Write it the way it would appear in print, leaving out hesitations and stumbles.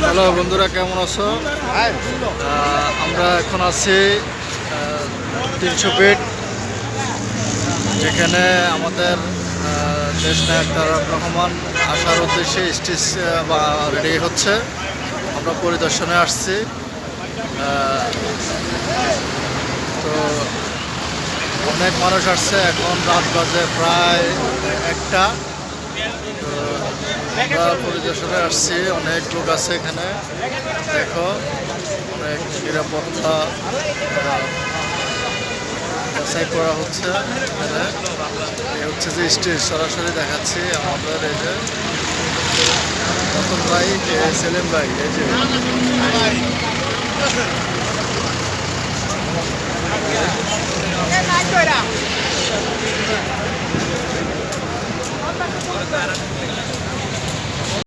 Hello বন্ধুরা, কেমন আছো? আমরা এখন আছি 300 ফিট, যেখানে আমাদের দেশ নায়ক তারেক রহমান আসার উদ্দেশ্যে স্টেজ রেডি হচ্ছে। আমরা পরিদর্শনে আসছি। তো অনেক মানুষ আসছে। এখন রাত বাজে প্রায় 1টা। আমরা পরিদর্শনে আসছি, অনেক লোক আছে এখানে। দেখো, অনেক নিরাপত্তা যাচাই করা হচ্ছে এখানে। এই হচ্ছে যে স্টেজ, সরাসরি দেখাচ্ছি আমাদের। এই যে রতন ভাই, সেলিম ভাই, এই যে